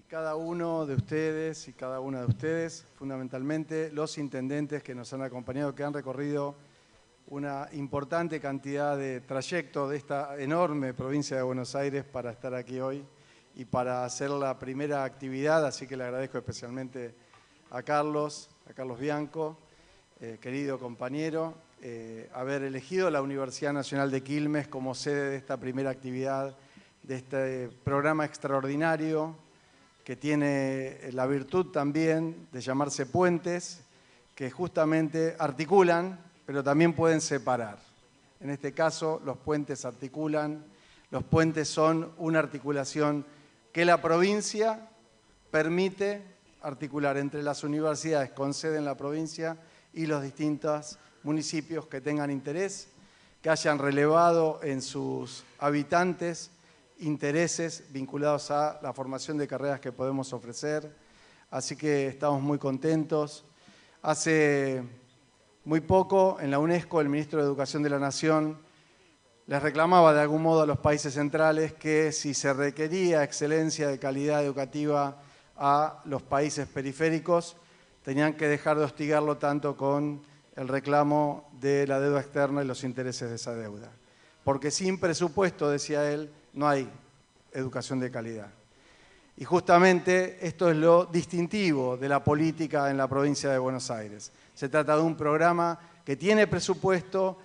cada uno de ustedes y cada una de ustedes, fundamentalmente los intendentes que nos han acompañado, que han recorrido una importante cantidad de trayectos de esta enorme provincia de Buenos Aires para estar aquí hoy y para hacer la primera actividad, así que le agradezco especialmente a Carlos Bianco, querido compañero, haber elegido la Universidad Nacional de Quilmes como sede de esta primera actividad, de este programa extraordinario que tiene la virtud también de llamarse puentes, que justamente articulan, pero también pueden separar. En este caso, los puentes articulan, los puentes son una articulación que la provincia permite articular entre las universidades con sede en la provincia y los distintos municipios que tengan interés, que hayan relevado en sus habitantes intereses vinculados a la formación de carreras que podemos ofrecer. Así que estamos muy contentos. Hace muy poco, en la UNESCO, el ministro de Educación de la Nación les reclamaba de algún modo a los países centrales que si se requería excelencia de calidad educativa a los países periféricos, tenían que dejar de hostigarlo tanto con el reclamo de la deuda externa y los intereses de esa deuda. Porque sin presupuesto, decía él, no hay educación de calidad. Y justamente esto es lo distintivo de la política en la provincia de Buenos Aires. Se trata de un programa que tiene presupuesto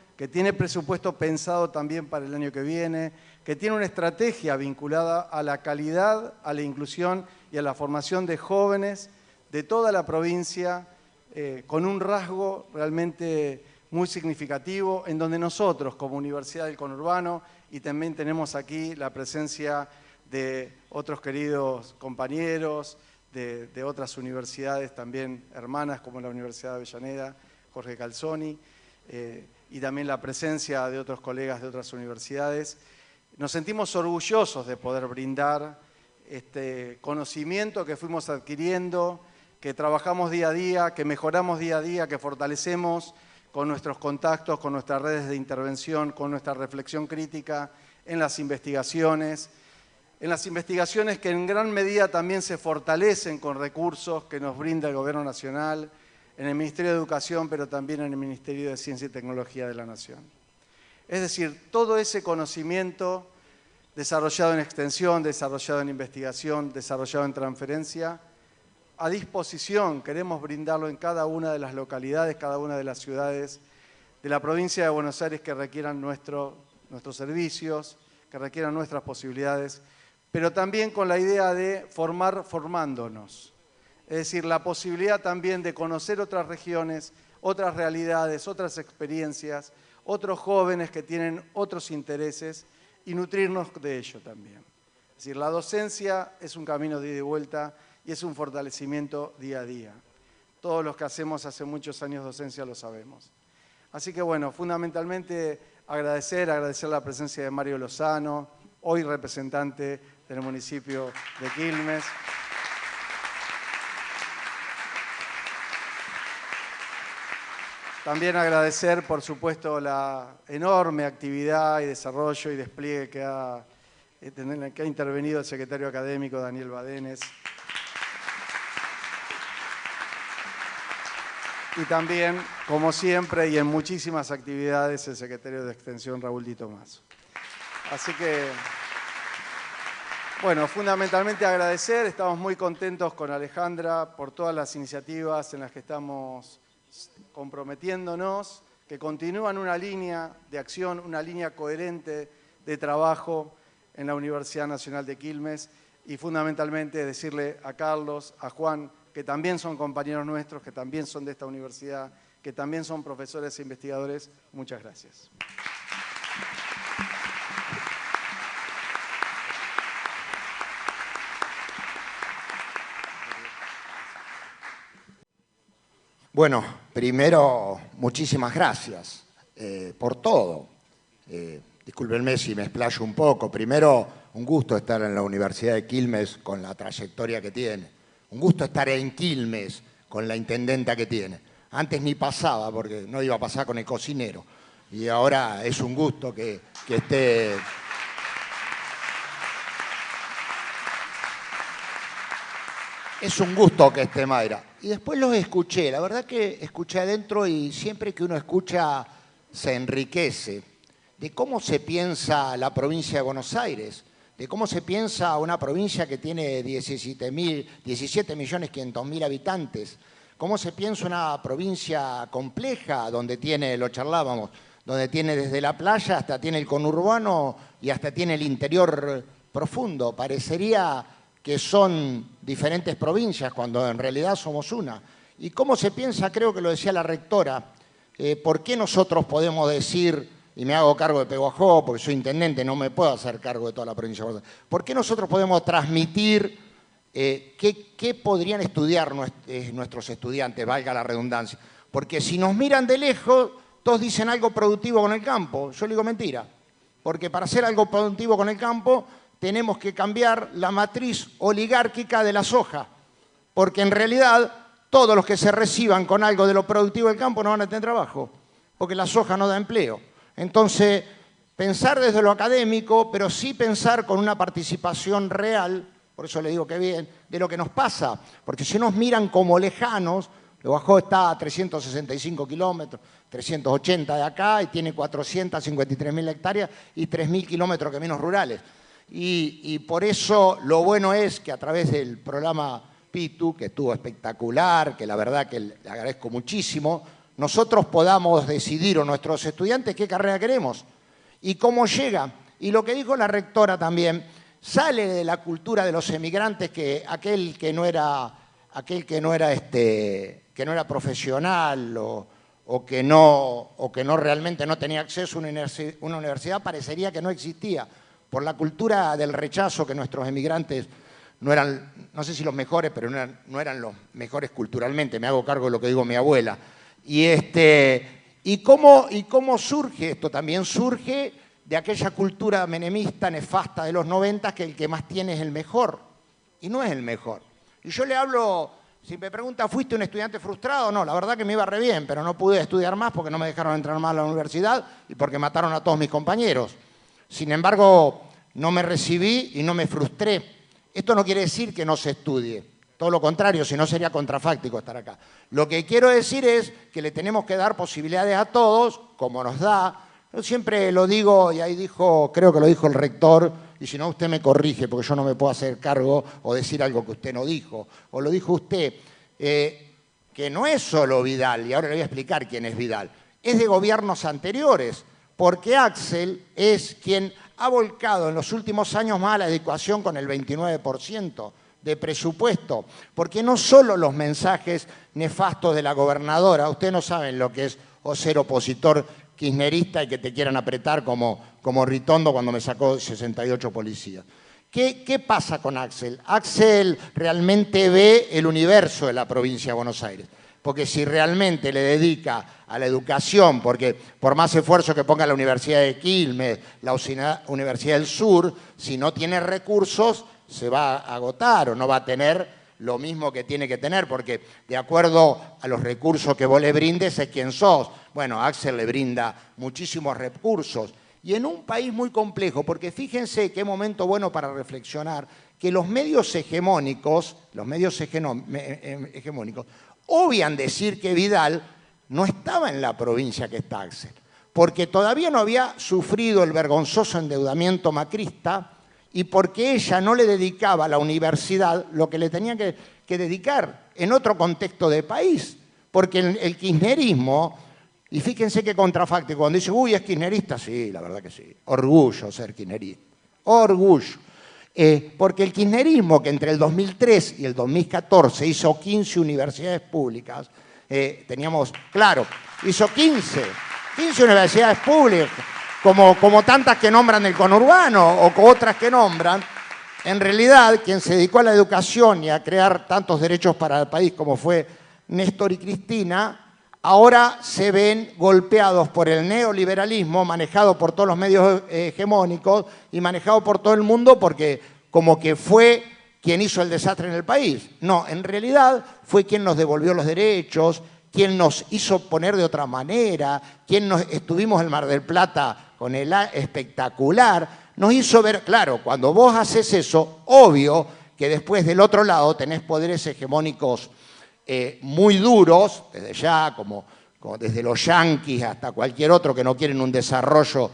pensado también para el año que viene, que tiene una estrategia vinculada a la calidad, a la inclusión y a la formación de jóvenes de toda la provincia, con un rasgo realmente muy significativo, en donde nosotros, como Universidad del Conurbano, y también tenemos aquí la presencia de otros queridos compañeros, de otras universidades también hermanas, como la Universidad de Avellaneda, Jorge Calzoni, y también la presencia de otros colegas de otras universidades. Nos sentimos orgullosos de poder brindar este conocimiento que fuimos adquiriendo, que trabajamos día a día, que mejoramos día a día, que fortalecemos con nuestros contactos, con nuestras redes de intervención, con nuestra reflexión crítica en las investigaciones que en gran medida también se fortalecen con recursos que nos brinda el Gobierno Nacional, en el Ministerio de Educación, pero también en el Ministerio de Ciencia y Tecnología de la Nación. Es decir, todo ese conocimiento desarrollado en extensión, desarrollado en investigación, desarrollado en transferencia, a disposición, queremos brindarlo en cada una de las localidades, cada una de las ciudades de la provincia de Buenos Aires que requieran nuestros servicios, que requieran nuestras posibilidades, pero también con la idea de formar formándonos. Es decir, la posibilidad también de conocer otras regiones, otras realidades, otras experiencias, otros jóvenes que tienen otros intereses y nutrirnos de ello también. Es decir, la docencia es un camino de ida y vuelta y es un fortalecimiento día a día. Todos los que hacemos hace muchos años docencia lo sabemos. Así que bueno, fundamentalmente agradecer la presencia de Mario Lozano, hoy representante del municipio de Quilmes. También agradecer, por supuesto, la enorme actividad y desarrollo y despliegue que ha intervenido el secretario académico Daniel Badenes. Y también, como siempre, y en muchísimas actividades, el secretario de Extensión, Raúl Di Tomaso. Así que, bueno, fundamentalmente agradecer. Estamos muy contentos con Alejandra por todas las iniciativas en las que estamos comprometiéndonos, que continúan una línea de acción, una línea coherente de trabajo en la Universidad Nacional de Quilmes. Y fundamentalmente decirle a Carlos, a Juan, que también son compañeros nuestros, que también son de esta universidad, que también son profesores e investigadores. Muchas gracias. Bueno, primero, muchísimas gracias por todo. Discúlpenme si me explayo un poco. Primero, un gusto estar en la Universidad de Quilmes con la trayectoria que tiene. Un gusto estar en Quilmes con la intendenta que tiene. Antes ni pasaba, porque no iba a pasar con el cocinero. Y ahora es un gusto que esté Es un gusto que esté Mayra. Y después los escuché, la verdad que escuché adentro y siempre que uno escucha se enriquece de cómo se piensa la provincia de Buenos Aires, de cómo se piensa una provincia que tiene 17.500.000 habitantes, cómo se piensa una provincia compleja donde tiene, lo charlábamos, donde tiene desde la playa hasta tiene el conurbano y hasta tiene el interior profundo. Parecería que son diferentes provincias cuando en realidad somos una. Y cómo se piensa, creo que lo decía la rectora, ¿por qué nosotros podemos decir, y me hago cargo de Pehuajó porque soy intendente, no me puedo hacer cargo de toda la provincia de Buenos Aires, ¿por qué nosotros podemos transmitir qué podrían estudiar nuestros estudiantes, valga la redundancia? Porque si nos miran de lejos, todos dicen algo productivo con el campo. Yo le digo mentira, porque para hacer algo productivo con el campo tenemos que cambiar la matriz oligárquica de la soja, porque en realidad todos los que se reciban con algo de lo productivo del campo no van a tener trabajo, porque la soja no da empleo. Entonces, pensar desde lo académico, pero sí pensar con una participación real, por eso le digo que bien, de lo que nos pasa, porque si nos miran como lejanos, Pehuajó está a 365 kilómetros, 380 de acá y tiene 453.000 hectáreas y 3.000 kilómetros caminos rurales. Y por eso lo bueno es que a través del programa PITU, que estuvo espectacular, que la verdad que le agradezco muchísimo, nosotros podamos decidir, o nuestros estudiantes, qué carrera queremos y cómo llega. Y lo que dijo la rectora también, sale de la cultura de los emigrantes, que aquel que no era profesional o que no realmente no tenía acceso a una universidad, parecería que no existía, por la cultura del rechazo, que nuestros emigrantes no eran, no sé si los mejores, pero no eran los mejores culturalmente, me hago cargo de lo que digo mi abuela. ¿Y cómo surge esto? También surge de aquella cultura menemista nefasta de los 90, que el que más tiene es el mejor, y no es el mejor. Y yo le hablo, si me pregunta, ¿fuiste un estudiante frustrado? No, la verdad que me iba re bien, pero no pude estudiar más porque no me dejaron entrar más a la universidad y porque mataron a todos mis compañeros. Sin embargo, no me recibí y no me frustré. Esto no quiere decir que no se estudie, todo lo contrario, si no sería contrafáctico estar acá. Lo que quiero decir es que le tenemos que dar posibilidades a todos, como nos da. Yo siempre lo digo, y ahí creo que lo dijo el rector, y si no usted me corrige, porque yo no me puedo hacer cargo o decir algo que usted no dijo, o lo dijo usted, que no es solo Vidal, y ahora le voy a explicar quién es Vidal, es de gobiernos anteriores, porque Axel es quien ha volcado en los últimos años más a la educación con el 29% de presupuesto, porque no solo los mensajes nefastos de la gobernadora, ustedes no saben lo que es o ser opositor kirchnerista y que te quieran apretar como Ritondo cuando me sacó 68 policías. ¿Qué pasa con Axel? Axel realmente ve el universo de la provincia de Buenos Aires, porque si realmente le dedica a la educación, porque por más esfuerzo que ponga la Universidad de Quilmes, la Universidad del Sur, si no tiene recursos, se va a agotar o no va a tener lo mismo que tiene que tener, porque de acuerdo a los recursos que vos le brindes es quien sos. Bueno, Axel le brinda muchísimos recursos. Y en un país muy complejo, porque fíjense qué momento bueno para reflexionar, que los medios hegemónicos, obvian decir que Vidal no estaba en la provincia que está Axel, porque todavía no había sufrido el vergonzoso endeudamiento macrista y porque ella no le dedicaba a la universidad lo que le tenía que dedicar en otro contexto de país, porque el kirchnerismo, y fíjense qué contrafáctico, cuando dice, uy, es kirchnerista, sí, la verdad que sí, orgullo ser kirchnerista, orgullo. Porque el kirchnerismo, que entre el 2003 y el 2014 hizo 15 universidades públicas, hizo 15 universidades públicas, como tantas que nombran el conurbano o otras que nombran. En realidad, quien se dedicó a la educación y a crear tantos derechos para el país como fue Néstor y Cristina, ahora se ven golpeados por el neoliberalismo, manejado por todos los medios hegemónicos y manejado por todo el mundo, porque como que fue quien hizo el desastre en el país. No, en realidad fue quien nos devolvió los derechos, quien nos hizo poner de otra manera, estuvimos en Mar del Plata con el espectacular, nos hizo ver, claro, cuando vos haces eso, obvio que después del otro lado tenés poderes hegemónicos muy duros, desde ya, como desde los yanquis hasta cualquier otro que no quieren un desarrollo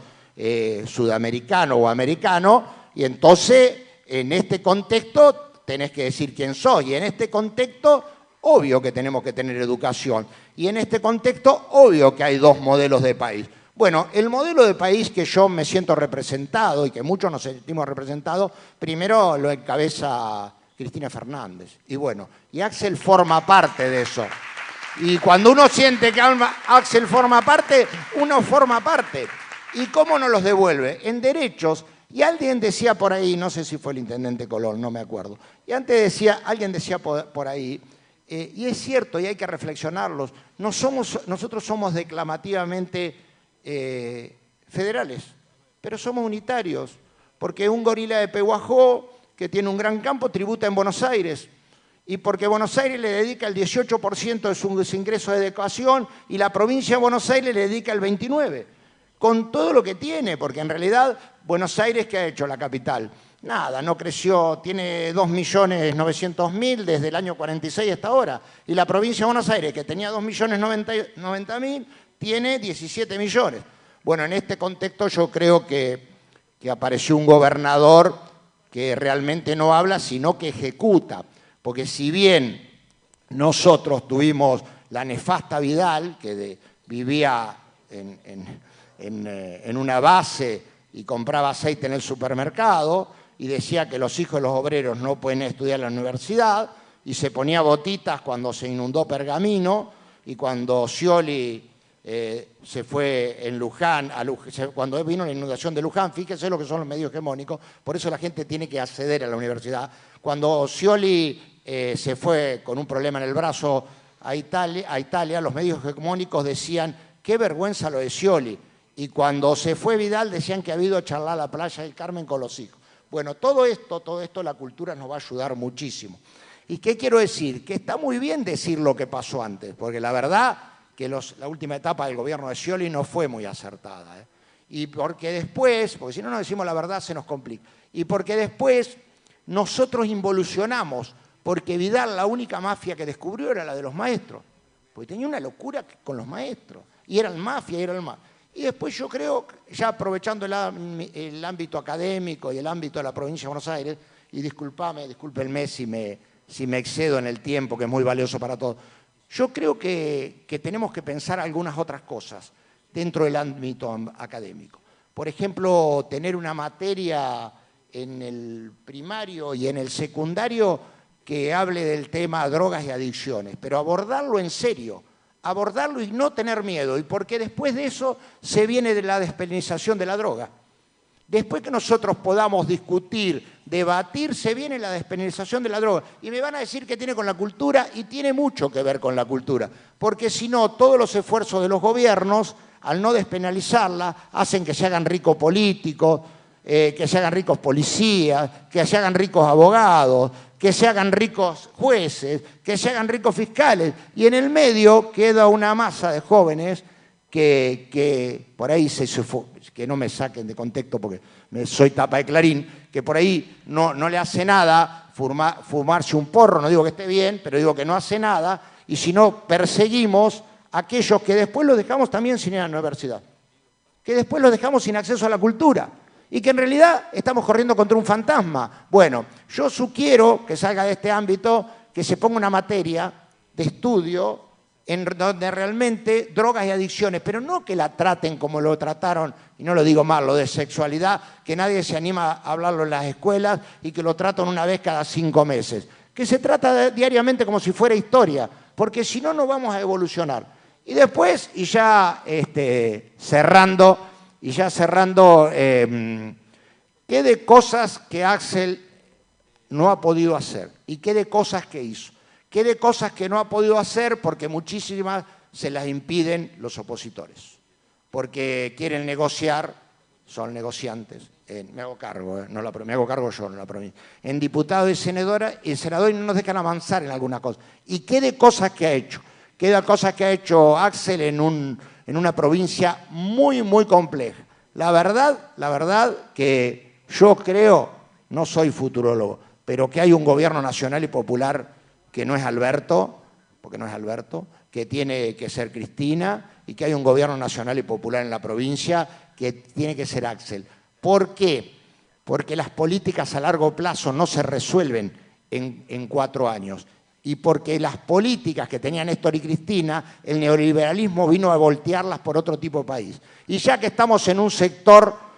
sudamericano o americano, y entonces en este contexto tenés que decir quién sos, y en este contexto obvio que tenemos que tener educación, y en este contexto obvio que hay dos modelos de país. Bueno, el modelo de país que yo me siento representado y que muchos nos sentimos representados, primero lo encabeza Cristina Fernández, y bueno, y Axel forma parte de eso. Y cuando uno siente que Axel forma parte, uno forma parte. ¿Y cómo nos los devuelve? En derechos. Y alguien decía por ahí, no sé si fue el intendente Colón, no me acuerdo, y antes decía, alguien decía por ahí, y es cierto, y hay que reflexionarlos, nosotros somos declamativamente federales, pero somos unitarios, porque un gorila de Pehuajó, que tiene un gran campo, tributa en Buenos Aires, y porque Buenos Aires le dedica el 18% de sus ingresos de educación y la provincia de Buenos Aires le dedica el 29%, con todo lo que tiene, porque en realidad Buenos Aires, ¿qué ha hecho la capital? Nada, no creció, tiene 2.900.000 desde el año 46 hasta ahora, y la provincia de Buenos Aires, que tenía 2.090.000, tiene 17 millones. Bueno, en este contexto yo creo que apareció un gobernador que realmente no habla, sino que ejecuta. Porque si bien nosotros tuvimos la nefasta Vidal, que vivía en una base y compraba aceite en el supermercado y decía que los hijos de los obreros no pueden estudiar en la universidad y se ponía botitas cuando se inundó Pergamino y cuando Scioli se fue en Luján, cuando vino la inundación de Luján, fíjese lo que son los medios hegemónicos, por eso la gente tiene que acceder a la universidad. Cuando Scioli se fue con un problema en el brazo a Italia, los medios hegemónicos decían, qué vergüenza lo de Scioli. Y cuando se fue Vidal decían que ha habido charlar a la playa del Carmen con los hijos. Bueno, todo esto la cultura nos va a ayudar muchísimo. ¿Y qué quiero decir? Que está muy bien decir lo que pasó antes, porque la verdad que la última etapa del gobierno de Scioli no fue muy acertada. Y porque después, porque si no nos decimos la verdad se nos complica, y porque después nosotros involucionamos, porque Vidal la única mafia que descubrió era la de los maestros, porque tenía una locura con los maestros, y eran mafia, Y después yo creo, ya aprovechando el ámbito académico y el ámbito de la provincia de Buenos Aires, y discúlpenme si me excedo en el tiempo, que es muy valioso para todos, yo creo que tenemos que pensar algunas otras cosas dentro del ámbito académico. Por ejemplo, tener una materia en el primario y en el secundario que hable del tema drogas y adicciones, pero abordarlo en serio, abordarlo y no tener miedo, y porque después de eso se viene de la despenalización de la droga. Después que nosotros podamos discutir, debatir, se viene la despenalización de la droga. Y me van a decir que tiene con la cultura, y tiene mucho que ver con la cultura, porque si no, todos los esfuerzos de los gobiernos, al no despenalizarla, hacen que se hagan ricos políticos, que se hagan ricos policías, que se hagan ricos abogados, que se hagan ricos jueces, que se hagan ricos fiscales, y en el medio queda una masa de jóvenes que por ahí que no me saquen de contexto porque soy tapa de Clarín, que por ahí no le hace nada fumarse un porro, no digo que esté bien, pero digo que no hace nada, y si no perseguimos a aquellos que después los dejamos también sin ir a la universidad, que después los dejamos sin acceso a la cultura, y que en realidad estamos corriendo contra un fantasma. Bueno, yo sugiero que salga de este ámbito, que se ponga una materia de estudio en donde realmente drogas y adicciones, pero no que la traten como lo trataron, y no lo digo mal, lo de sexualidad, que nadie se anima a hablarlo en las escuelas y que lo tratan una vez cada 5 meses. Que se trata diariamente como si fuera historia, porque si no, no vamos a evolucionar. Y después, y ya cerrando, qué de cosas que Axel no ha podido hacer y qué de cosas que hizo. Qué de cosas que no ha podido hacer porque muchísimas se las impiden los opositores. Porque quieren negociar, son negociantes. Me hago cargo, me hago cargo yo, no la provincia. En diputados y senadores no nos dejan avanzar en alguna cosa. ¿Y qué de cosas que ha hecho? ¿Qué de cosas que ha hecho Axel en una provincia muy, muy compleja? La verdad que yo creo, no soy futurólogo, pero que hay un gobierno nacional y popular que no es Alberto, porque no es Alberto, que tiene que ser Cristina, y que hay un gobierno nacional y popular en la provincia que tiene que ser Axel. ¿Por qué? Porque las políticas a largo plazo no se resuelven en 4 años. Y porque las políticas que tenían Néstor y Cristina, el neoliberalismo vino a voltearlas por otro tipo de país. Y ya que estamos en un sector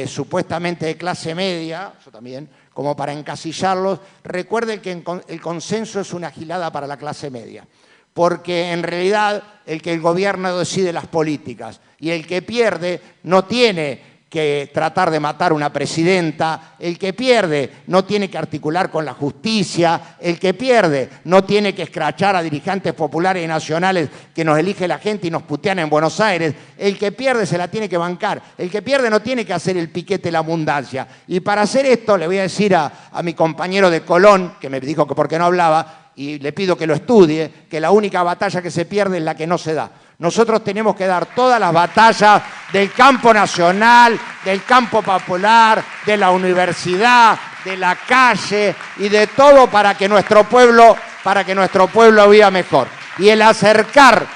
supuestamente de clase media, yo también, como para encasillarlos, recuerden que el consenso es una gilada para la clase media. Porque en realidad el gobierno decide las políticas y el que pierde no tiene que tratar de matar a una presidenta, el que pierde no tiene que articular con la justicia, el que pierde no tiene que escrachar a dirigentes populares y nacionales que nos elige la gente y nos putean en Buenos Aires, el que pierde se la tiene que bancar, el que pierde no tiene que hacer el piquete de la abundancia. Y para hacer esto le voy a decir a mi compañero de Colón, que me dijo que por qué no hablaba, y le pido que lo estudie, que la única batalla que se pierde es la que no se da. Nosotros tenemos que dar todas las batallas del campo nacional, del campo popular, de la universidad, de la calle y de todo para que nuestro pueblo viva mejor. Y el acercar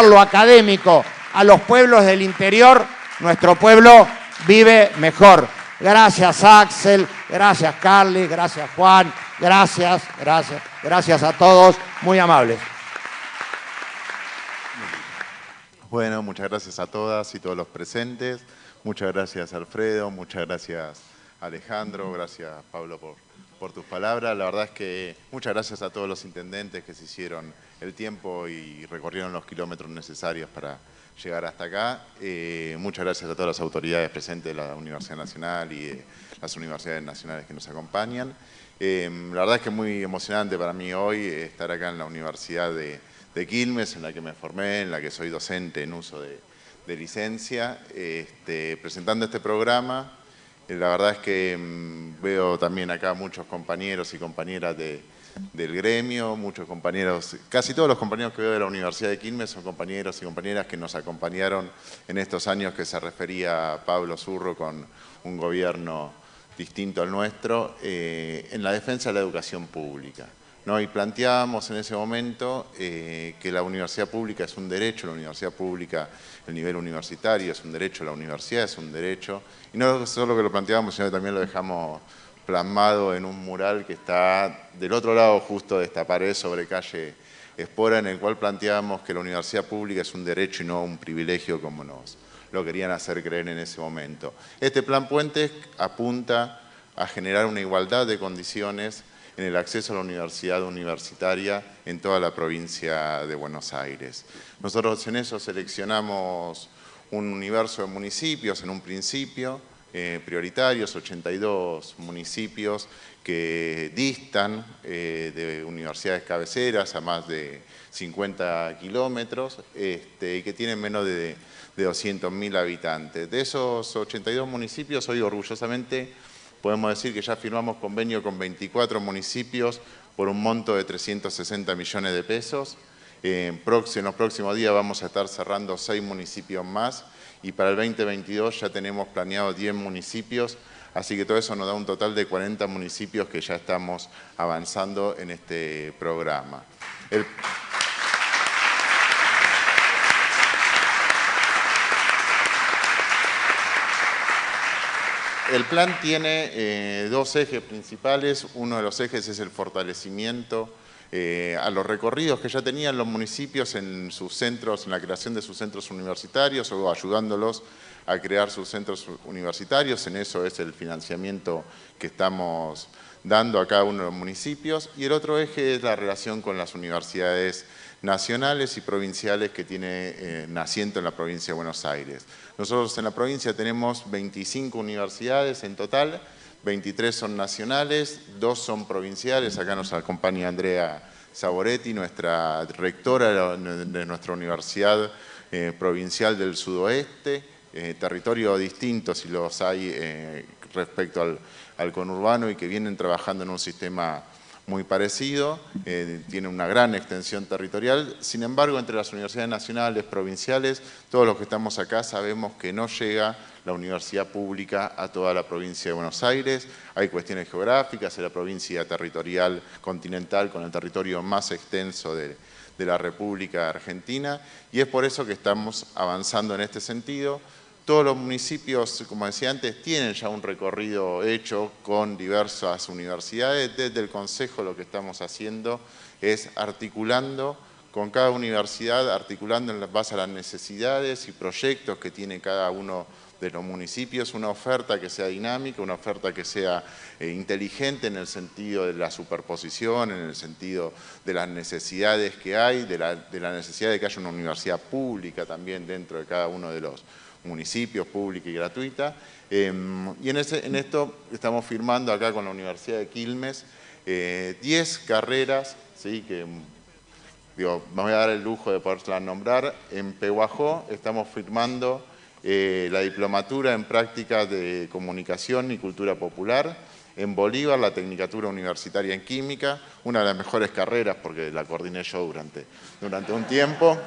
lo académico a los pueblos del interior, nuestro pueblo vive mejor. Gracias Axel, gracias Carly, gracias Juan, gracias a todos, muy amables. Bueno, muchas gracias a todas y todos los presentes. Muchas gracias Alfredo, muchas gracias Alejandro, gracias Pablo por tus palabras. La verdad es que muchas gracias a todos los intendentes que se hicieron el tiempo y recorrieron los kilómetros necesarios para llegar hasta acá. Muchas gracias a todas las autoridades presentes de la Universidad Nacional y de las universidades nacionales que nos acompañan. La verdad es que es muy emocionante para mí hoy estar acá en la Universidad de Quilmes, en la que me formé, en la que soy docente en uso de licencia, presentando este programa. La verdad es que veo también acá muchos compañeros y compañeras del gremio, muchos compañeros, casi todos los compañeros que veo de la Universidad de Quilmes son compañeros y compañeras que nos acompañaron en estos años que se refería Pablo Zurro con un gobierno distinto al nuestro, en la defensa de la educación pública, ¿no? Y planteábamos en ese momento que la universidad pública es un derecho, la universidad pública, el nivel universitario es un derecho, la universidad es un derecho, y no solo que lo planteábamos, sino que también lo dejamos plasmado en un mural que está del otro lado justo de esta pared sobre calle Espora, en el cual planteábamos que la universidad pública es un derecho y no un privilegio como nos lo querían hacer creer en ese momento. Este plan Puentes apunta a generar una igualdad de condiciones en el acceso a la universidad universitaria en toda la provincia de Buenos Aires. Nosotros en eso seleccionamos un universo de municipios en un principio, prioritarios, 82 municipios que distan de universidades cabeceras a más de 50 kilómetros y que tienen menos de 200.000 habitantes. De esos 82 municipios, hoy orgullosamente podemos decir que ya firmamos convenio con 24 municipios por un monto de 360 millones de pesos. En los próximos días vamos a estar cerrando 6 municipios más y para el 2022 ya tenemos planeado 10 municipios, así que todo eso nos da un total de 40 municipios que ya estamos avanzando en este programa. El plan tiene 2 ejes principales. Uno de los ejes es el fortalecimiento a los recorridos que ya tenían los municipios en sus centros, en la creación de sus centros universitarios o ayudándolos a crear sus centros universitarios. En eso es el financiamiento que estamos dando a cada uno de los municipios. Y el otro eje es la relación con las universidades nacionales y provinciales que tiene naciente en la provincia de Buenos Aires. Nosotros en la provincia tenemos 25 universidades en total, 23 son nacionales, 2 son provinciales. Acá nos acompaña Andrea Saboretti, nuestra rectora de nuestra Universidad Provincial del Sudoeste, territorio distinto si los hay respecto al conurbano y que vienen trabajando en un sistema muy parecido, tiene una gran extensión territorial. Sin embargo, entre las universidades nacionales, provinciales, todos los que estamos acá sabemos que no llega la universidad pública a toda la provincia de Buenos Aires. Hay cuestiones geográficas, es la provincia territorial continental con el territorio más extenso de la República Argentina, y es por eso que estamos avanzando en este sentido. Todos los municipios, como decía antes, tienen ya un recorrido hecho con diversas universidades. Desde el Consejo lo que estamos haciendo es articulando con cada universidad, articulando en base a las necesidades y proyectos que tiene cada uno de los municipios, una oferta que sea dinámica, una oferta que sea inteligente en el sentido de la superposición, en el sentido de las necesidades que hay, de la necesidad de que haya una universidad pública también dentro de cada uno de los municipios, pública y gratuita. Y en esto estamos firmando acá con la Universidad de Quilmes 10 carreras, ¿sí? Que digo, me voy a dar el lujo de poderlas nombrar. En Pehuajó estamos firmando la diplomatura en prácticas de comunicación y cultura popular. En Bolívar, la tecnicatura universitaria en química, una de las mejores carreras porque la coordiné yo durante un tiempo.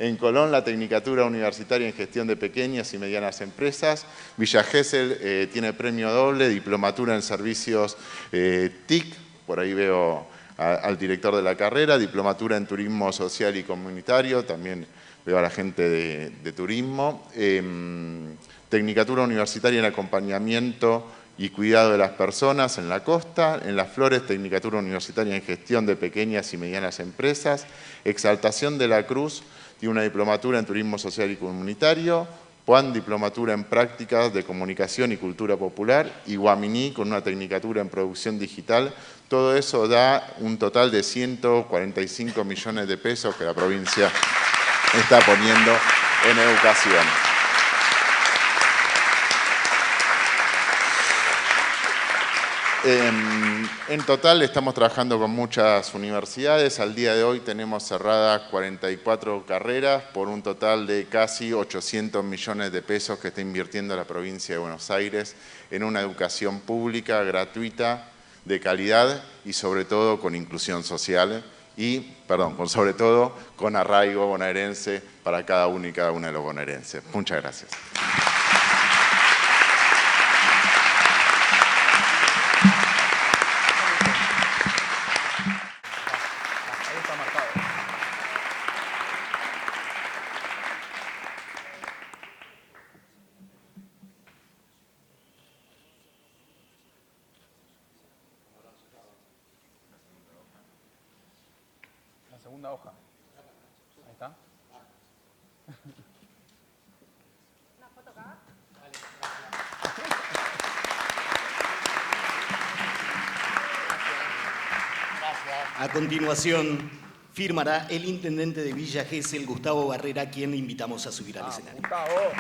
En Colón, la tecnicatura universitaria en gestión de pequeñas y medianas empresas. Villa Gesell tiene premio doble, diplomatura en servicios TIC, por ahí veo al director de la carrera, diplomatura en turismo social y comunitario, también veo a la gente de turismo, tecnicatura universitaria en acompañamiento y cuidado de las personas en la costa, en Las Flores, tecnicatura universitaria en gestión de pequeñas y medianas empresas, Exaltación de la Cruz, tiene una diplomatura en turismo social y comunitario, Puan, diplomatura en prácticas de comunicación y cultura popular, y Guaminí con una tecnicatura en producción digital. Todo eso da un total de 145 millones de pesos que la provincia está poniendo en educación. En total estamos trabajando con muchas universidades. Al día de hoy tenemos cerradas 44 carreras por un total de casi 800 millones de pesos que está invirtiendo la provincia de Buenos Aires en una educación pública, gratuita, de calidad y sobre todo con inclusión social y, sobre todo con arraigo bonaerense para cada uno y cada una de los bonaerenses. Muchas gracias. Segunda hoja. Ahí está. ¿Una foto acá? A continuación, firmará el intendente de Villa Gesell, Gustavo Barrera, a quien invitamos a subir al escenario. Gustavo.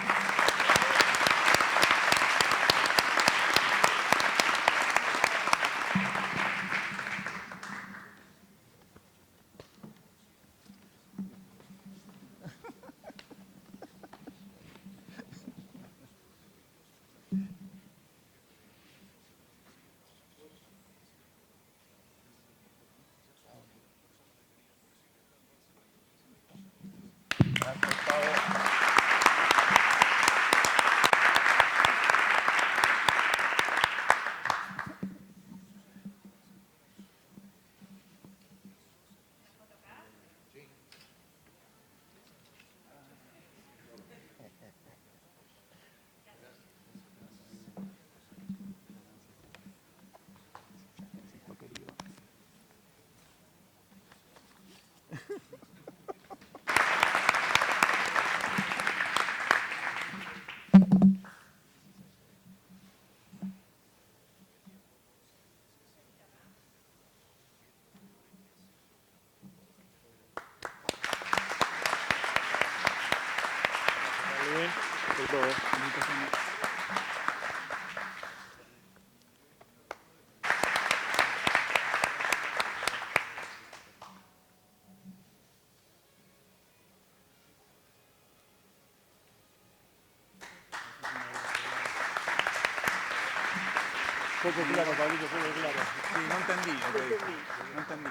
Poco claro, Pablito, poco claro. Sí, no entendí lo que dijo. No entendí.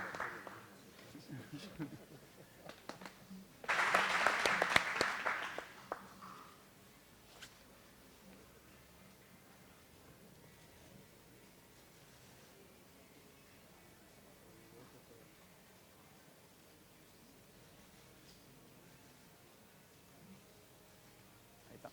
Ahí está.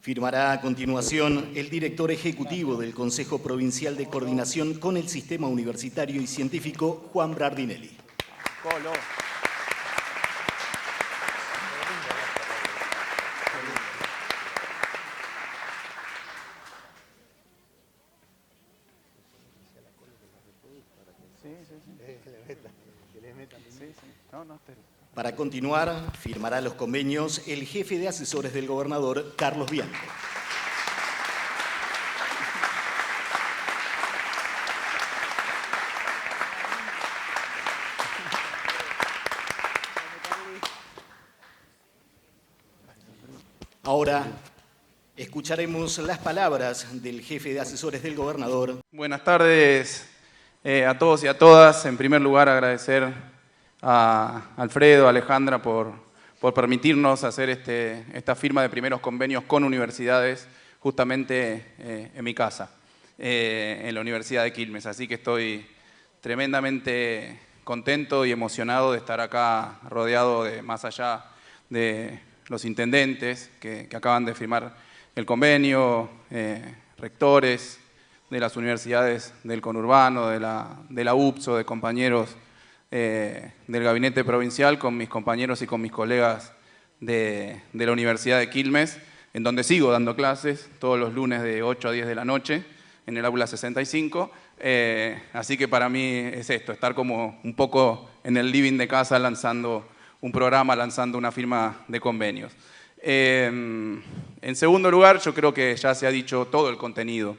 Firmará a continuación el director ejecutivo del Consejo Provincial de Coordinación con el Sistema Universitario y Científico, Juan Brardinelli. Colo. Sí. No, espera. Para continuar, firmará los convenios el jefe de asesores del gobernador, Carlos Bianco. Ahora escucharemos las palabras del jefe de asesores del gobernador. Buenas tardes a todos y a todas. En primer lugar, agradecer a Alfredo, a Alejandra por permitirnos hacer esta firma de primeros convenios con universidades justamente en mi casa, en la Universidad de Quilmes. Así que estoy tremendamente contento y emocionado de estar acá rodeado de, más allá de los intendentes que acaban de firmar el convenio, rectores de las universidades del conurbano, de la UPSO, de compañeros del gabinete provincial, con mis compañeros y con mis colegas de la Universidad de Quilmes, en donde sigo dando clases todos los lunes de 8 a 10 de la noche en el aula 65. Así que para mí es esto, estar como un poco en el living de casa lanzando un programa, lanzando una firma de convenios. En segundo lugar, yo creo que ya se ha dicho todo el contenido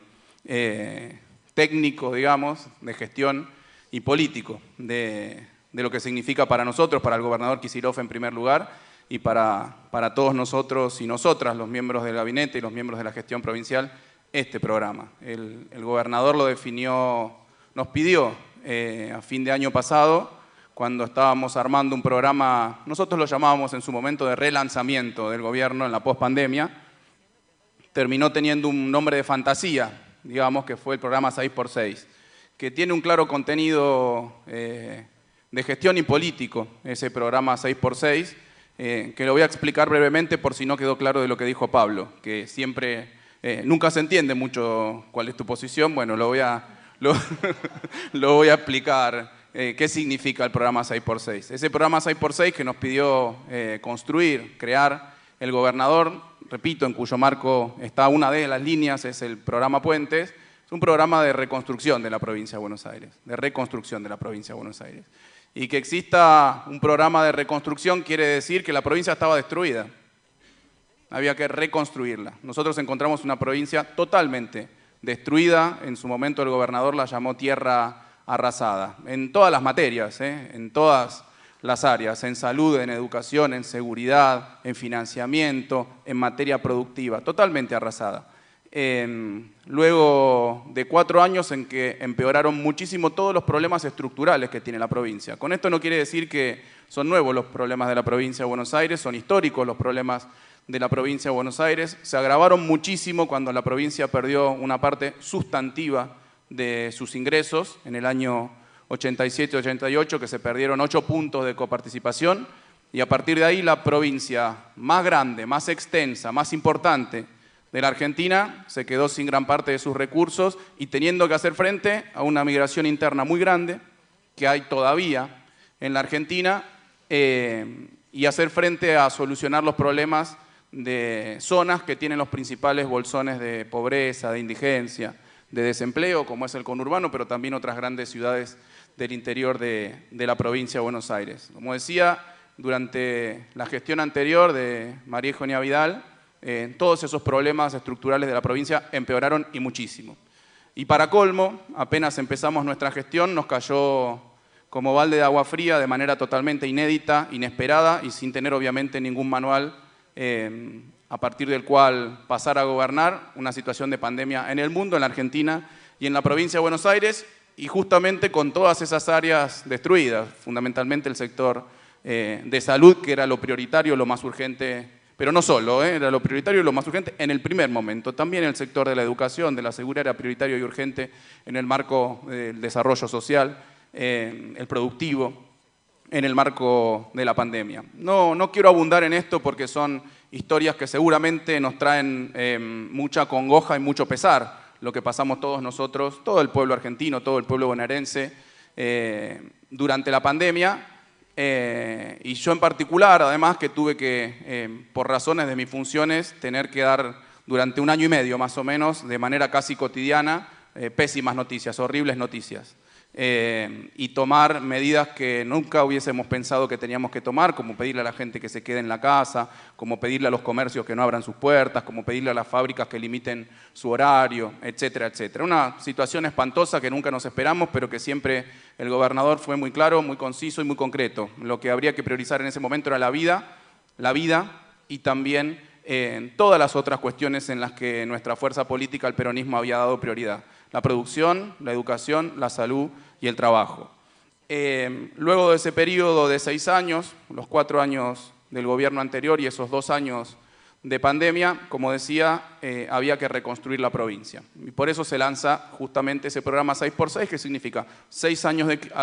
técnico, digamos, de gestión y político de lo que significa para nosotros, para el gobernador Kicillof en primer lugar, y para todos nosotros y nosotras, los miembros del gabinete y los miembros de la gestión provincial, este programa. El gobernador lo definió, nos pidió a fin de año pasado, cuando estábamos armando un programa, nosotros lo llamábamos en su momento de relanzamiento del gobierno en la pospandemia, terminó teniendo un nombre de fantasía, digamos, que fue el programa 6x6, que tiene un claro contenido de gestión y político, ese programa 6x6, que lo voy a explicar brevemente por si no quedó claro de lo que dijo Pablo, que siempre, nunca se entiende mucho cuál es tu posición. Bueno, lo voy a explicar qué significa el programa 6x6. Ese programa 6x6 que nos pidió construir, crear el gobernador, repito, en cuyo marco está una de las líneas, es el programa Puentes, es un programa de reconstrucción de la provincia de Buenos Aires, de reconstrucción de la provincia de Buenos Aires. Y que exista un programa de reconstrucción quiere decir que la provincia estaba destruida. Había que reconstruirla. Nosotros encontramos una provincia totalmente destruida. En su momento el gobernador la llamó tierra arrasada. En todas las materias, en todas las áreas. En salud, en educación, en seguridad, en financiamiento, en materia productiva. Totalmente arrasada. Luego de 4 años en que empeoraron muchísimo todos los problemas estructurales que tiene la provincia. Con esto no quiere decir que son nuevos los problemas de la provincia de Buenos Aires, son históricos los problemas de la provincia de Buenos Aires. Se agravaron muchísimo cuando la provincia perdió una parte sustantiva de sus ingresos en el año 87-88, que se perdieron 8 puntos de coparticipación, Y a partir de ahí la provincia más grande, más extensa, más importante de la Argentina se quedó sin gran parte de sus recursos y teniendo que hacer frente a una migración interna muy grande que hay todavía en la Argentina y hacer frente a solucionar los problemas de zonas que tienen los principales bolsones de pobreza, de indigencia, de desempleo, como es el conurbano, pero también otras grandes ciudades del interior de la provincia de Buenos Aires. Como decía, durante la gestión anterior de María Eugenia Vidal, todos esos problemas estructurales de la provincia empeoraron y muchísimo. Y para colmo, apenas empezamos nuestra gestión, nos cayó como balde de agua fría de manera totalmente inédita, inesperada y sin tener obviamente ningún manual a partir del cual pasar a gobernar una situación de pandemia en el mundo, en la Argentina y en la provincia de Buenos Aires, y justamente con todas esas áreas destruidas, fundamentalmente el sector de salud, que era lo prioritario, lo más urgente, pero no solo, era lo prioritario y lo más urgente en el primer momento. También el sector de la educación, de la seguridad era prioritario y urgente en el marco del desarrollo social, el productivo, en el marco de la pandemia. No quiero abundar en esto porque son historias que seguramente nos traen mucha congoja y mucho pesar, lo que pasamos todos nosotros, todo el pueblo argentino, todo el pueblo bonaerense durante la pandemia. Y yo en particular, además, que tuve que, por razones de mis funciones, tener que dar durante 1 año y medio más o menos, de manera casi cotidiana, pésimas noticias, horribles noticias. Y tomar medidas que nunca hubiésemos pensado que teníamos que tomar, como pedirle a la gente que se quede en la casa, como pedirle a los comercios que no abran sus puertas, como pedirle a las fábricas que limiten su horario, etcétera, etcétera. Una situación espantosa que nunca nos esperamos, pero que siempre el gobernador fue muy claro, muy conciso y muy concreto. Lo que habría que priorizar en ese momento era la vida y también todas las otras cuestiones en las que nuestra fuerza política, el peronismo, había dado prioridad. La producción, la educación, la salud y el trabajo. Luego de ese periodo de 6 años, los 4 años del gobierno anterior y esos 2 años de pandemia, como decía, había que reconstruir la provincia. Y por eso se lanza justamente ese programa 6x6, que significa a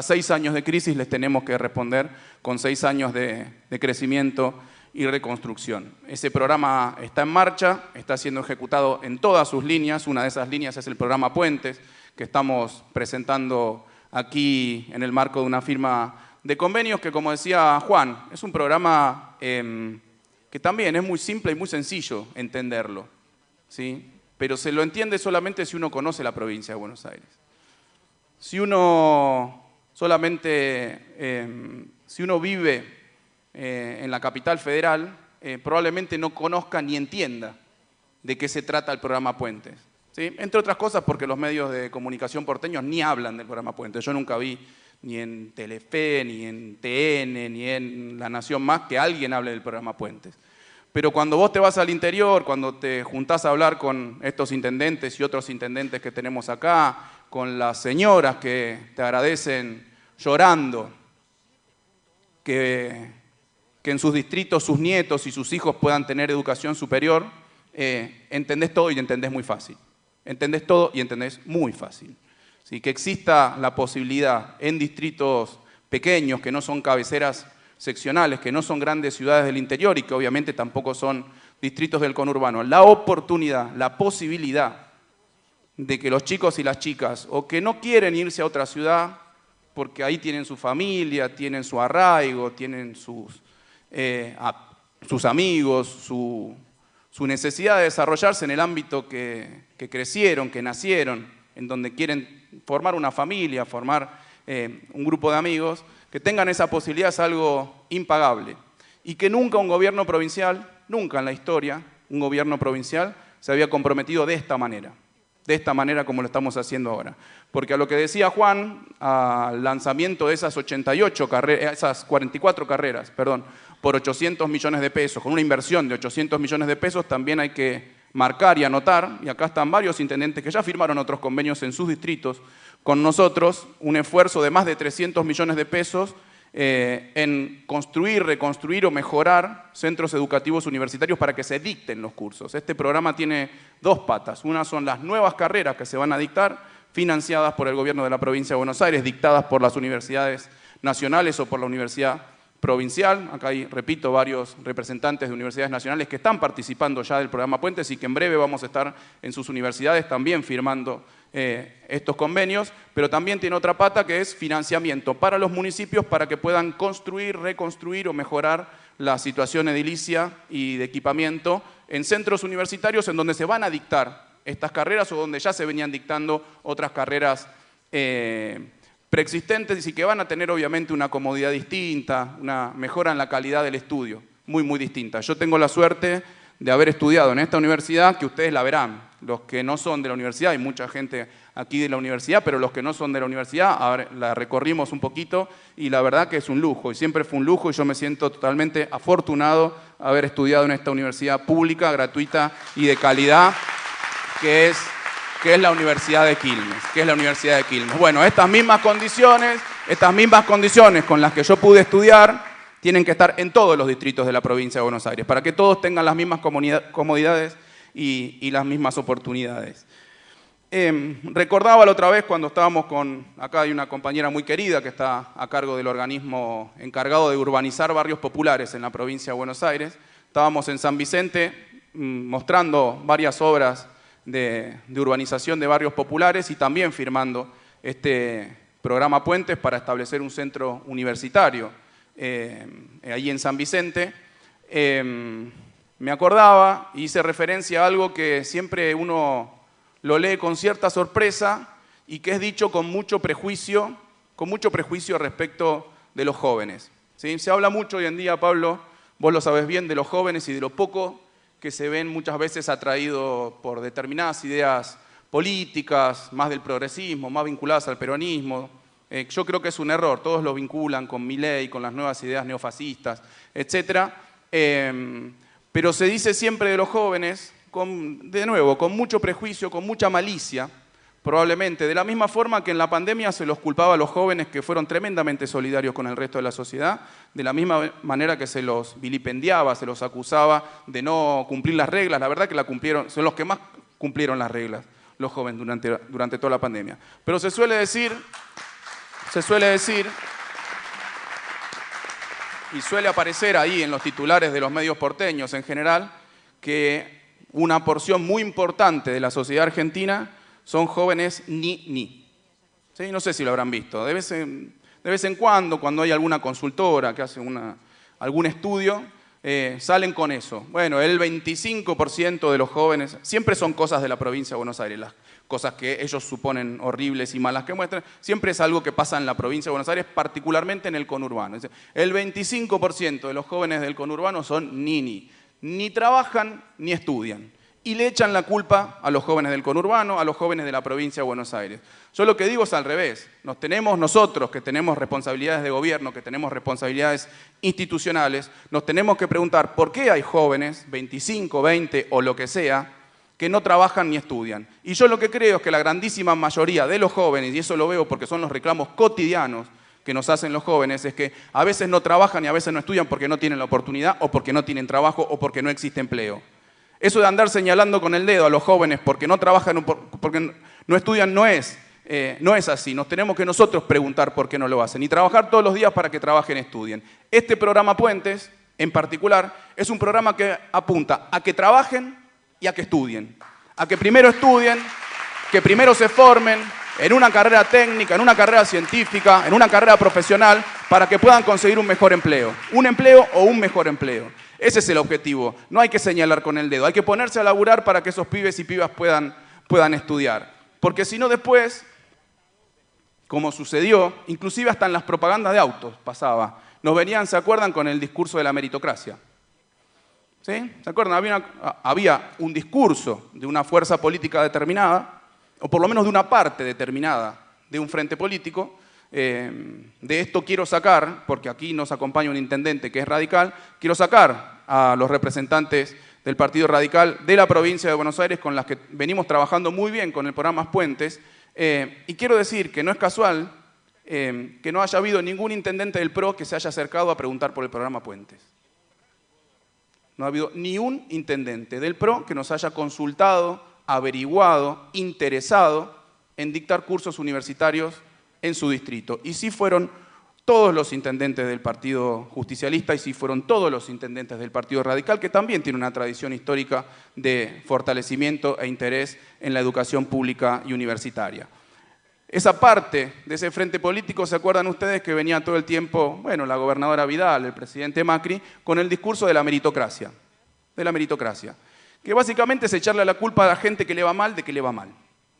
6 años de crisis les tenemos que responder con 6 años de crecimiento y reconstrucción. Ese programa está en marcha, está siendo ejecutado en todas sus líneas. Una de esas líneas es el programa Puentes, que estamos presentando aquí en el marco de una firma de convenios que, como decía Juan, es un programa que también es muy simple y muy sencillo entenderlo, ¿sí? Pero se lo entiende solamente si uno conoce la provincia de Buenos Aires. Si uno vive en la capital federal, probablemente no conozca ni entienda de qué se trata el programa Puentes, ¿sí? Entre otras cosas porque los medios de comunicación porteños ni hablan del programa Puentes. Yo nunca vi ni en Telefe, ni en TN, ni en La Nación Más que alguien hable del programa Puentes. Pero cuando vos te vas al interior, cuando te juntás a hablar con estos intendentes y otros intendentes que tenemos acá, con las señoras que te agradecen llorando que en sus distritos sus nietos y sus hijos puedan tener educación superior, entendés todo y entendés muy fácil. Entendés todo y entendés muy fácil. ¿Sí? Que exista la posibilidad en distritos pequeños, que no son cabeceras seccionales, que no son grandes ciudades del interior y que obviamente tampoco son distritos del conurbano, la oportunidad, la posibilidad de que los chicos y las chicas, o que no quieren irse a otra ciudad porque ahí tienen su familia, tienen su arraigo, tienen sus amigos, su necesidad de desarrollarse en el ámbito que crecieron, que nacieron, en donde quieren formar una familia, formar un grupo de amigos, que tengan esa posibilidad es algo impagable. Y que nunca un gobierno provincial, nunca en la historia, un gobierno provincial se había comprometido de esta manera como lo estamos haciendo ahora. Porque a lo que decía Juan, al lanzamiento de esas 44 carreras, por 800 millones de pesos, con una inversión de 800 millones de pesos, también hay que marcar y anotar, y acá están varios intendentes que ya firmaron otros convenios en sus distritos con nosotros, un esfuerzo de más de 300 millones de pesos en construir, reconstruir o mejorar centros educativos universitarios para que se dicten los cursos. Este programa tiene 2 patas. Una son las nuevas carreras que se van a dictar, financiadas por el gobierno de la provincia de Buenos Aires, dictadas por las universidades nacionales o por la Universidad provincial. Acá hay, repito, varios representantes de universidades nacionales que están participando ya del programa Puentes y que en breve vamos a estar en sus universidades también firmando estos convenios, pero también tiene otra pata que es financiamiento para los municipios para que puedan construir, reconstruir o mejorar la situación edilicia y de equipamiento en centros universitarios en donde se van a dictar estas carreras o donde ya se venían dictando otras carreras preexistentes y que van a tener obviamente una comodidad distinta, una mejora en la calidad del estudio, muy, muy distinta. Yo tengo la suerte de haber estudiado en esta universidad, que ustedes la verán, los que no son de la universidad, hay mucha gente aquí de la universidad, pero los que no son de la universidad, ahora la recorrimos un poquito y la verdad que es un lujo, y siempre fue un lujo y yo me siento totalmente afortunado de haber estudiado en esta universidad pública, gratuita y de calidad, que es la Universidad de Quilmes, Bueno, estas mismas condiciones con las que yo pude estudiar, tienen que estar en todos los distritos de la provincia de Buenos Aires, para que todos tengan las mismas comodidades y las mismas oportunidades. Recordaba la otra vez cuando estábamos acá hay una compañera muy querida que está a cargo del organismo encargado de urbanizar barrios populares en la provincia de Buenos Aires. Estábamos en San Vicente mostrando varias obras de urbanización de barrios populares y también firmando este programa Puentes para establecer un centro universitario ahí en San Vicente. Me acordaba, hice referencia a algo que siempre uno lo lee con cierta sorpresa y que es dicho con mucho prejuicio respecto de los jóvenes. ¿Sí? Se habla mucho hoy en día, Pablo, vos lo sabés bien, de los jóvenes y de lo poco que se ven muchas veces atraídos por determinadas ideas políticas, más del progresismo, más vinculadas al peronismo. Yo creo que es un error, todos lo vinculan con Milei, con las nuevas ideas neofascistas, etc. Pero se dice siempre de los jóvenes, de nuevo, con mucho prejuicio, con mucha malicia, probablemente, de la misma forma que en la pandemia se los culpaba a los jóvenes que fueron tremendamente solidarios con el resto de la sociedad, de la misma manera que se los vilipendiaba, se los acusaba de no cumplir las reglas. La verdad que la cumplieron, son los que más cumplieron las reglas, los jóvenes durante toda la pandemia. Pero se suele decir, y suele aparecer ahí en los titulares de los medios porteños en general, que una porción muy importante de la sociedad argentina son jóvenes ni. ¿Sí? No sé si lo habrán visto. De vez en cuando hay alguna consultora que hace algún estudio, salen con eso. Bueno, el 25% de los jóvenes, siempre son cosas de la provincia de Buenos Aires, las cosas que ellos suponen horribles y malas que muestran, siempre es algo que pasa en la provincia de Buenos Aires, particularmente en el conurbano. El 25% de los jóvenes del conurbano son ni trabajan ni estudian. Y le echan la culpa a los jóvenes del conurbano, a los jóvenes de la provincia de Buenos Aires. Yo lo que digo es al revés. Nosotros que tenemos responsabilidades de gobierno, que tenemos responsabilidades institucionales, nos tenemos que preguntar por qué hay jóvenes, 25, 20 o lo que sea, que no trabajan ni estudian. Y yo lo que creo es que la grandísima mayoría de los jóvenes, y eso lo veo porque son los reclamos cotidianos que nos hacen los jóvenes, es que a veces no trabajan y a veces no estudian porque no tienen la oportunidad o porque no tienen trabajo o porque no existe empleo. Eso de andar señalando con el dedo a los jóvenes porque no trabajan o porque no estudian no es así. Nos tenemos que nosotros preguntar por qué no lo hacen y trabajar todos los días para que trabajen y estudien. Este programa Puentes, en particular, es un programa que apunta a que trabajen y a que estudien. A que primero estudien, que primero se formen en una carrera técnica, en una carrera científica, en una carrera profesional, para que puedan conseguir un mejor empleo. Un empleo o un mejor empleo. Ese es el objetivo. No hay que señalar con el dedo. Hay que ponerse a laburar para que esos pibes y pibas puedan estudiar. Porque si no después, como sucedió, inclusive hasta en las propagandas de autos pasaba, nos venían, ¿se acuerdan?, con el discurso de la meritocracia. ¿Sí? ¿Se acuerdan? Había un discurso de una fuerza política determinada, o por lo menos de una parte determinada de un frente político. De esto quiero sacar, porque aquí nos acompaña un intendente que es radical, quiero sacar a los representantes del Partido Radical de la provincia de Buenos Aires con las que venimos trabajando muy bien con el programa Puentes, y quiero decir que no es casual que no haya habido ningún intendente del PRO que se haya acercado a preguntar por el programa Puentes. No ha habido ni un intendente del PRO que nos haya consultado, averiguado, interesado en dictar cursos universitarios en su distrito. Y sí fueron todos los intendentes del Partido Justicialista y sí fueron todos los intendentes del Partido Radical, que también tiene una tradición histórica de fortalecimiento e interés en la educación pública y universitaria. Esa parte de ese frente político, ¿se acuerdan ustedes que venía todo el tiempo, bueno, la gobernadora Vidal, el presidente Macri, con el discurso de la meritocracia? Que básicamente es echarle la culpa a la gente que le va mal de que le va mal.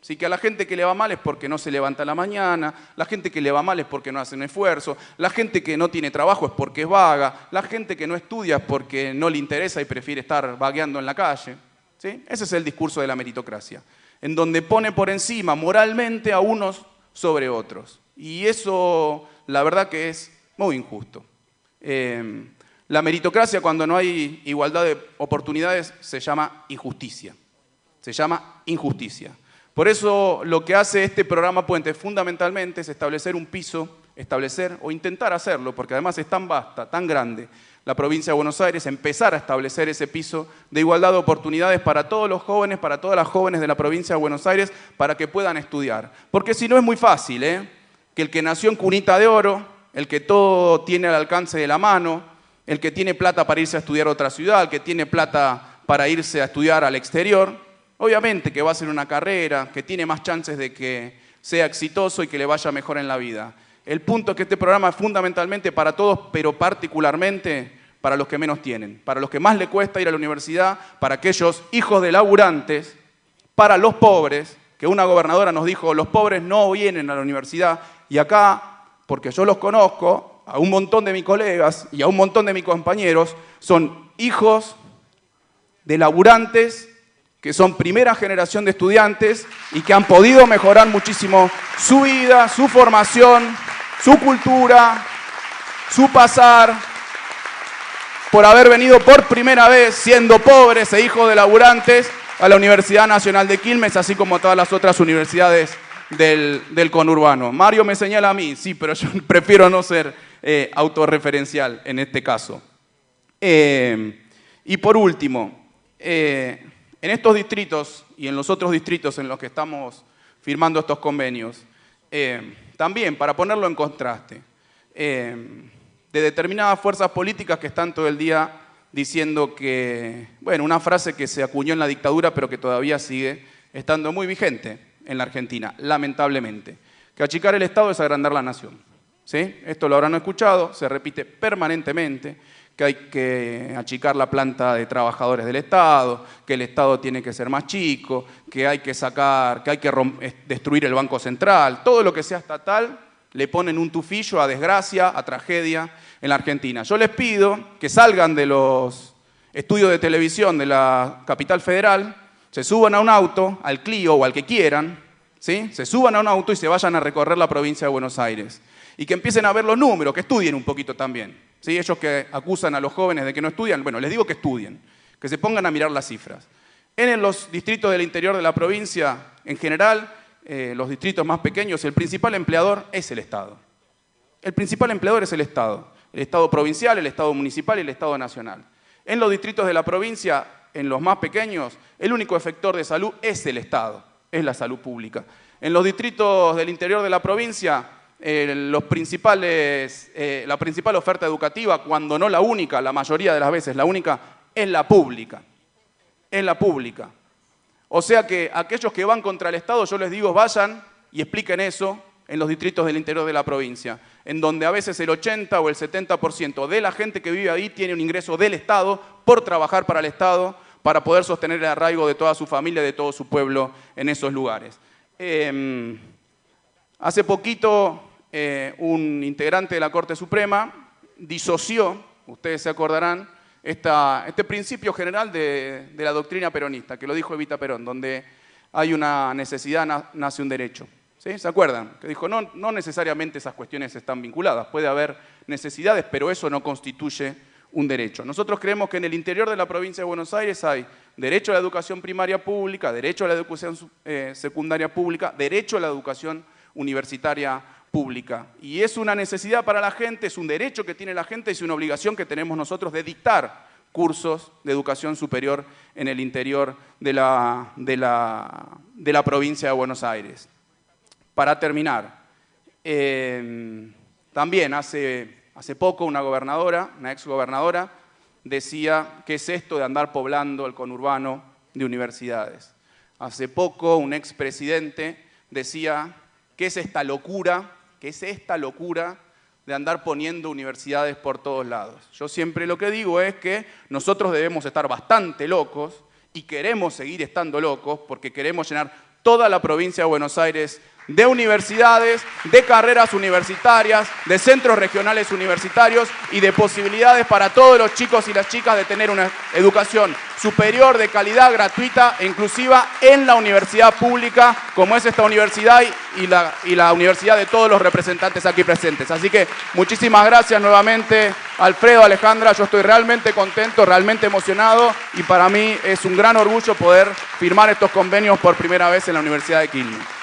Así que a la gente que le va mal es porque no se levanta a la mañana, la gente que le va mal es porque no hace un esfuerzo, la gente que no tiene trabajo es porque es vaga, la gente que no estudia es porque no le interesa y prefiere estar vagueando en la calle. ¿Sí? Ese es el discurso de la meritocracia, en donde pone por encima moralmente a unos sobre otros. Y eso, la verdad que es muy injusto. La meritocracia, cuando no hay igualdad de oportunidades, se llama injusticia. Se llama injusticia. Por eso lo que hace este programa Puente fundamentalmente es establecer un piso, o intentar hacerlo, porque además es tan vasta, tan grande la provincia de Buenos Aires, empezar a establecer ese piso de igualdad de oportunidades para todos los jóvenes, para todas las jóvenes de la provincia de Buenos Aires, para que puedan estudiar. Porque si no es muy fácil, que el que nació en cunita de oro, el que todo tiene al alcance de la mano, el que tiene plata para irse a estudiar a otra ciudad, el que tiene plata para irse a estudiar al exterior, obviamente que va a hacer una carrera, que tiene más chances de que sea exitoso y que le vaya mejor en la vida. El punto es que este programa es fundamentalmente para todos, pero particularmente para los que menos tienen, para los que más le cuesta ir a la universidad, para aquellos hijos de laburantes, para los pobres, que una gobernadora nos dijo, los pobres no vienen a la universidad, y acá, porque yo los conozco, a un montón de mis colegas y a un montón de mis compañeros, son hijos de laburantes que son primera generación de estudiantes y que han podido mejorar muchísimo su vida, su formación, su cultura, su pasar, por haber venido por primera vez, siendo pobres e hijos de laburantes, a la Universidad Nacional de Quilmes, así como a todas las otras universidades del conurbano. Mario me señala a mí, sí, pero yo prefiero no ser autorreferencial en este caso. Y por último, en estos distritos y en los otros distritos en los que estamos firmando estos convenios, también, para ponerlo en contraste, de determinadas fuerzas políticas que están todo el día diciendo que, bueno, una frase que se acuñó en la dictadura pero que todavía sigue estando muy vigente en la Argentina, lamentablemente, que achicar el Estado es agrandar la nación. ¿Sí? Esto lo habrán escuchado, se repite permanentemente, que hay que achicar la planta de trabajadores del Estado, que el Estado tiene que ser más chico, que hay que destruir el Banco Central, todo lo que sea estatal le ponen un tufillo a desgracia, a tragedia en la Argentina. Yo les pido que salgan de los estudios de televisión de la capital federal, se suban a un auto, al Clio o al que quieran, ¿sí? Se suban a un auto y se vayan a recorrer la provincia de Buenos Aires. Y que empiecen a ver los números, que estudien un poquito también. ¿Sí? Ellos que acusan a los jóvenes de que no estudian, bueno, les digo que estudien, que se pongan a mirar las cifras. En los distritos del interior de la provincia, en general, los distritos más pequeños, el principal empleador es el Estado. El principal empleador es el Estado provincial, el Estado municipal y el Estado nacional. En los distritos de la provincia, en los más pequeños, el único efector de salud es el Estado, es la salud pública. En los distritos del interior de la provincia, la principal oferta educativa, cuando no la única, la mayoría de las veces la única, es la pública. Es la pública. O sea que aquellos que van contra el Estado, yo les digo, vayan y expliquen eso en los distritos del interior de la provincia, en donde a veces el 80 o el 70% de la gente que vive ahí tiene un ingreso del Estado por trabajar para el Estado, para poder sostener el arraigo de toda su familia, de todo su pueblo en esos lugares. Hace poquito un integrante de la Corte Suprema disoció, ustedes se acordarán, este principio general de la doctrina peronista, que lo dijo Evita Perón, donde hay una necesidad, nace un derecho. ¿Sí? ¿Se acuerdan? Que dijo, no necesariamente esas cuestiones están vinculadas, puede haber necesidades, pero eso no constituye un derecho. Nosotros creemos que en el interior de la provincia de Buenos Aires hay derecho a la educación primaria pública, derecho a la educación secundaria pública, derecho a la educación universitaria pública. Y es una necesidad para la gente, es un derecho que tiene la gente, es una obligación que tenemos nosotros de dictar cursos de educación superior en el interior de la provincia de Buenos Aires. Para terminar, También hace poco una ex gobernadora, decía, ¿qué es esto de andar poblando el conurbano de universidades? Hace poco un expresidente decía, ¿qué es esta locura? ¿Qué es esta locura de andar poniendo universidades por todos lados? Yo siempre lo que digo es que nosotros debemos estar bastante locos y queremos seguir estando locos porque queremos llenar toda la provincia de Buenos Aires de universidades, de carreras universitarias, de centros regionales universitarios y de posibilidades para todos los chicos y las chicas de tener una educación superior de calidad, gratuita e inclusiva en la universidad pública, como es esta universidad y la universidad de todos los representantes aquí presentes. Así que muchísimas gracias nuevamente, Alfredo, Alejandra. Yo estoy realmente contento, realmente emocionado y para mí es un gran orgullo poder firmar estos convenios por primera vez en la Universidad de Quilmes.